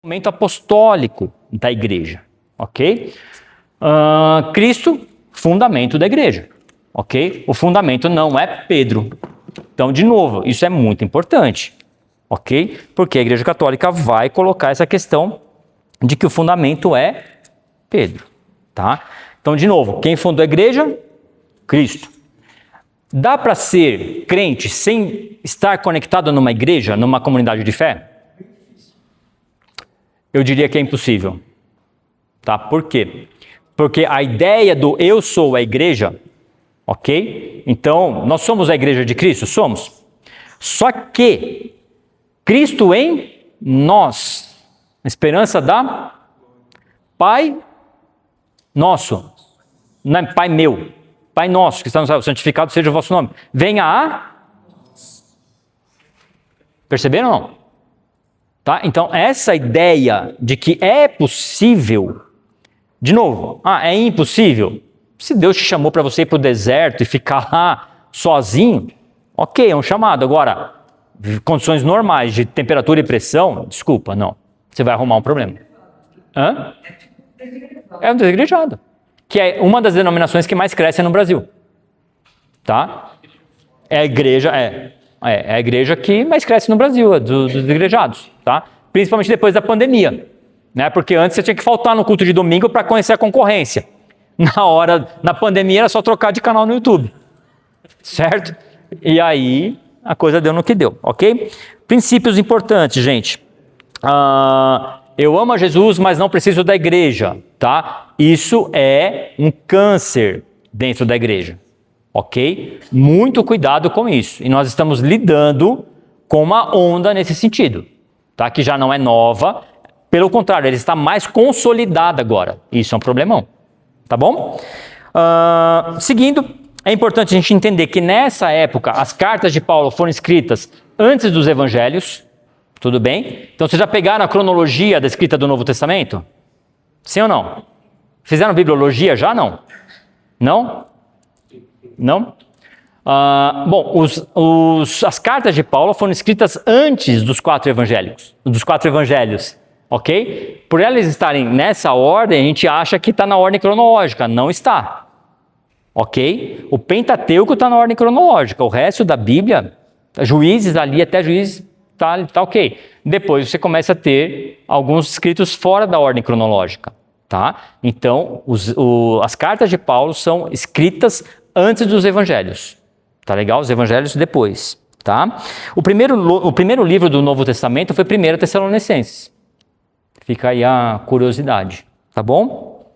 Momento apostólico da igreja, ok? Cristo, fundamento da igreja, ok? O fundamento não é Pedro. Então, de novo, isso é muito importante, ok? Porque a igreja católica vai colocar essa questão de que o fundamento é Pedro, tá? Então, de novo, quem fundou a igreja? Cristo. Dá para ser crente sem estar conectado numa igreja, numa comunidade de fé? Eu diria que é impossível, tá? Por quê? Porque a ideia do eu sou a igreja, ok? Então, nós somos a igreja de Cristo? Somos. Só que Cristo em nós, a esperança da Pai nosso, não é Pai meu, Pai nosso, que está no céu, santificado seja o vosso nome. Venha a... Perceberam ou não? Tá? Então, essa ideia de que é possível, de novo, é impossível. Se Deus te chamou para você ir para o deserto e ficar lá sozinho, ok, é um chamado. Agora, condições normais de temperatura e pressão, desculpa, não. Você vai arrumar um problema. É um desigrejado, que é uma das denominações que mais cresce no Brasil. Tá? É a igreja, é a igreja que mais cresce no Brasil, dos igrejados, tá? Principalmente depois da pandemia, né? Porque antes você tinha que faltar no culto de domingo para conhecer a concorrência. Na pandemia era só trocar de canal no YouTube, certo? E aí a coisa deu no que deu, ok? Princípios importantes, gente. Eu amo a Jesus, mas não preciso da igreja, tá? Isso é um câncer dentro da igreja. Ok? Muito cuidado com isso. E nós estamos lidando com uma onda nesse sentido, tá? Que já não é nova. Pelo contrário, ela está mais consolidada agora. Isso é um problemão. Tá bom? Seguindo, é importante a gente entender que nessa época as cartas de Paulo foram escritas antes dos evangelhos. Tudo bem? Então, vocês já pegaram a cronologia da escrita do Novo Testamento? Sim ou não? Fizeram bibliologia já? Não? Não? Não? Bom, as cartas de Paulo foram escritas antes dos quatro evangelhos, ok? Por elas estarem nessa ordem, a gente acha que está na ordem cronológica. Não está, ok? O Pentateuco está na ordem cronológica. O resto da Bíblia, Juízes ali, até Juízes, tá ok. Depois você começa a ter alguns escritos fora da ordem cronológica, tá? Então, as cartas de Paulo são escritas antes dos evangelhos, tá legal? Os evangelhos depois, tá? O primeiro livro do Novo Testamento foi 1 Tessalonicenses. Fica aí a curiosidade, tá bom?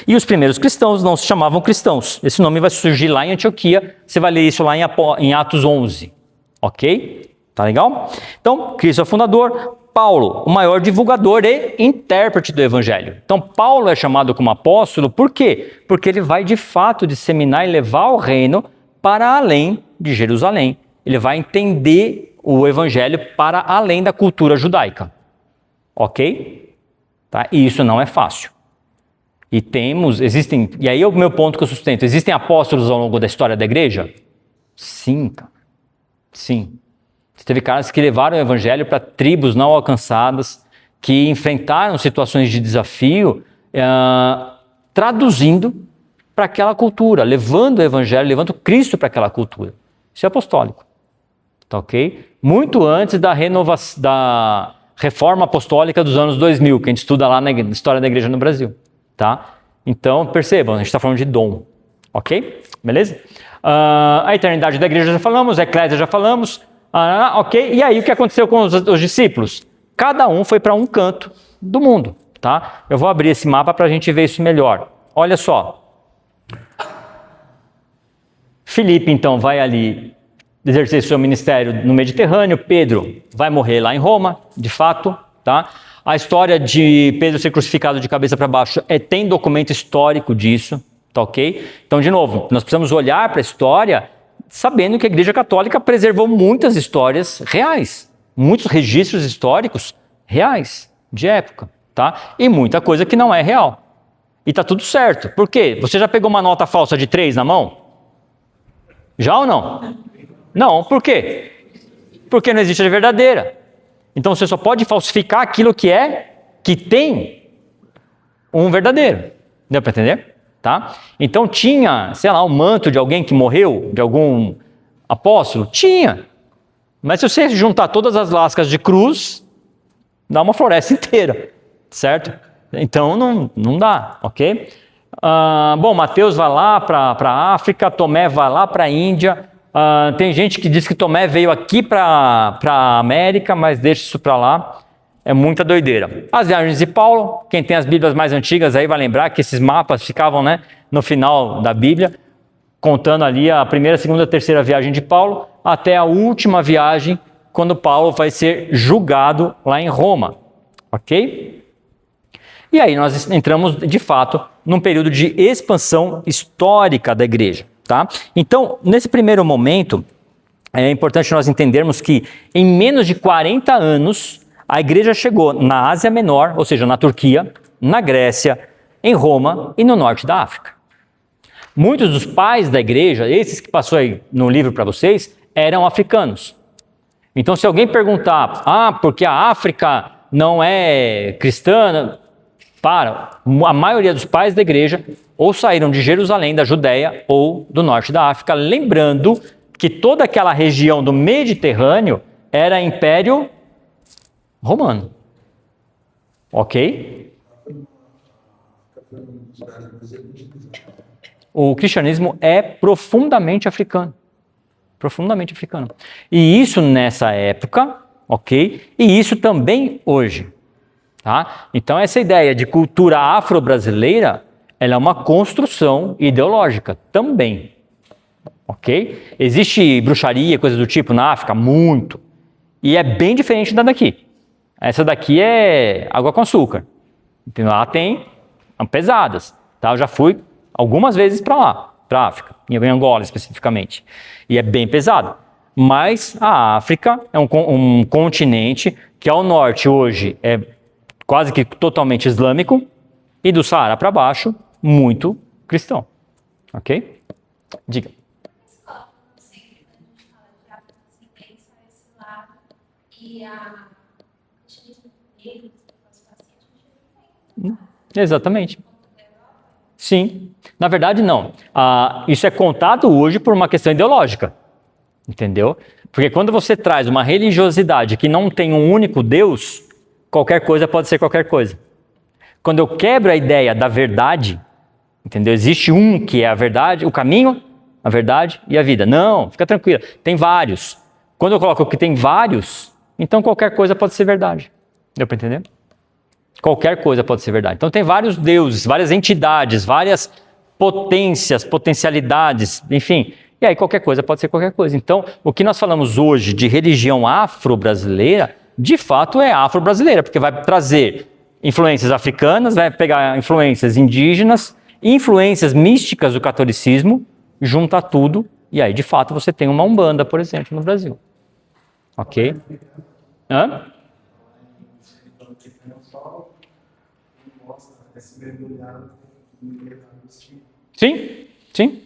E os primeiros cristãos não se chamavam cristãos. Esse nome vai surgir lá em Antioquia, você vai ler isso lá em Atos 11, ok? Tá legal? Então, Cristo é o fundador, Paulo, o maior divulgador e intérprete do evangelho. Então, Paulo é chamado como apóstolo, por quê? Porque ele vai de fato disseminar e levar o reino para além de Jerusalém. Ele vai entender o evangelho para além da cultura judaica. Ok? Tá? E isso não é fácil. E aí é o meu ponto que eu sustento. Existem apóstolos ao longo da história da igreja? Sim, cara. Sim. Teve caras que levaram o evangelho para tribos não alcançadas, que enfrentaram situações de desafio, traduzindo para aquela cultura, levando o evangelho, levando Cristo para aquela cultura. Isso é apostólico, tá ok? Muito antes da reforma apostólica dos anos 2000, que a gente estuda lá na história da igreja no Brasil, tá? Então, percebam, a gente está falando de dom, ok? Beleza? A eternidade da igreja já falamos, a eclésia já falamos. Ok, e aí o que aconteceu com os discípulos? Cada um foi para um canto do mundo, tá? Eu vou abrir esse mapa para a gente ver isso melhor. Olha só. Filipe, então, vai ali exercer seu ministério no Mediterrâneo. Pedro vai morrer lá em Roma, de fato, tá? A história de Pedro ser crucificado de cabeça para baixo tem documento histórico disso, tá ok? Então, de novo, nós precisamos olhar para a história sabendo que a Igreja Católica preservou muitas histórias reais, muitos registros históricos reais, de época, tá? E muita coisa que não é real. E tá tudo certo. Por quê? Você já pegou uma nota falsa de 3 na mão? Já ou não? Não, por quê? Porque não existe a verdadeira. Então você só pode falsificar aquilo que é que tem um verdadeiro. Deu para entender? Tá? Então tinha, sei lá, um manto de alguém que morreu, de algum apóstolo? Tinha. Mas se você juntar todas as lascas de cruz, dá uma floresta inteira, certo? Então não dá, ok? Bom, Mateus vai lá para a África, Tomé vai lá para a Índia. Tem gente que diz que Tomé veio aqui para a América, mas deixa isso para lá. É muita doideira. As viagens de Paulo, quem tem as Bíblias mais antigas aí vai lembrar que esses mapas ficavam, né, no final da Bíblia, contando ali a primeira, segunda, terceira viagem de Paulo, até a última viagem, quando Paulo vai ser julgado lá em Roma, ok? E aí nós entramos, de fato, num período de expansão histórica da igreja, tá? Então, nesse primeiro momento, é importante nós entendermos que em menos de 40 anos, a igreja chegou na Ásia Menor, ou seja, na Turquia, na Grécia, em Roma e no norte da África. Muitos dos pais da igreja, esses que passou aí no livro para vocês, eram africanos. Então, se alguém perguntar, porque a África não é cristã, a maioria dos pais da igreja ou saíram de Jerusalém, da Judéia, ou do norte da África, lembrando que toda aquela região do Mediterrâneo era Império Romano. Ok? O cristianismo é profundamente africano. Profundamente africano. E isso nessa época, ok? E isso também hoje. Tá? Então essa ideia de cultura afro-brasileira, ela é uma construção ideológica também. Ok? Existe bruxaria, coisa do tipo na África? Muito. E é bem diferente da daqui. Essa daqui é água com açúcar. Então, lá tem pesadas. Tá? Eu já fui algumas vezes para lá, para a África, em Angola especificamente. E é bem pesado. Mas a África é um continente que ao norte hoje é quase que totalmente islâmico e do Saara para baixo, muito cristão. Ok? Diga. Exatamente. Sim. Na verdade, não. Isso é contado hoje por uma questão ideológica. Entendeu? Porque quando você traz uma religiosidade que não tem um único Deus, qualquer coisa pode ser qualquer coisa. Quando eu quebro a ideia da verdade, entendeu? Existe um que é a verdade, o caminho, a verdade e a vida. Não, fica tranquila. Tem vários. Quando eu coloco que tem vários, então qualquer coisa pode ser verdade. Deu para entender? Qualquer coisa pode ser verdade. Então tem vários deuses, várias entidades, várias potências, potencialidades, enfim. E aí qualquer coisa pode ser qualquer coisa. Então o que nós falamos hoje de religião afro-brasileira, de fato é afro-brasileira, porque vai trazer influências africanas, vai pegar influências indígenas, influências místicas do catolicismo, junta tudo, e aí de fato você tem uma Umbanda, por exemplo, no Brasil. Ok? Hã? Sim, sim.